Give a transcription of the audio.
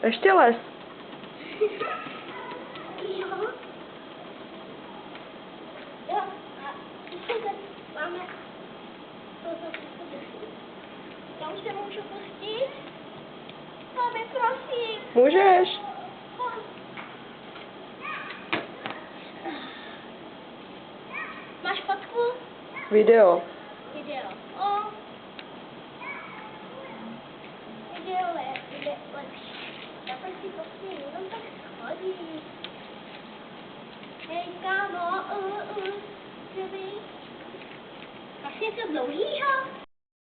Ještě les. Jo, a máme toto. Já už se můžu pustit? Máme, prosím. Můžeš. Máš fotku? Video. Video. Video je lepší. Já pak si prostě jenom tak schodím. Hej, kámo, kdyby... Vlastně to dlouhýho?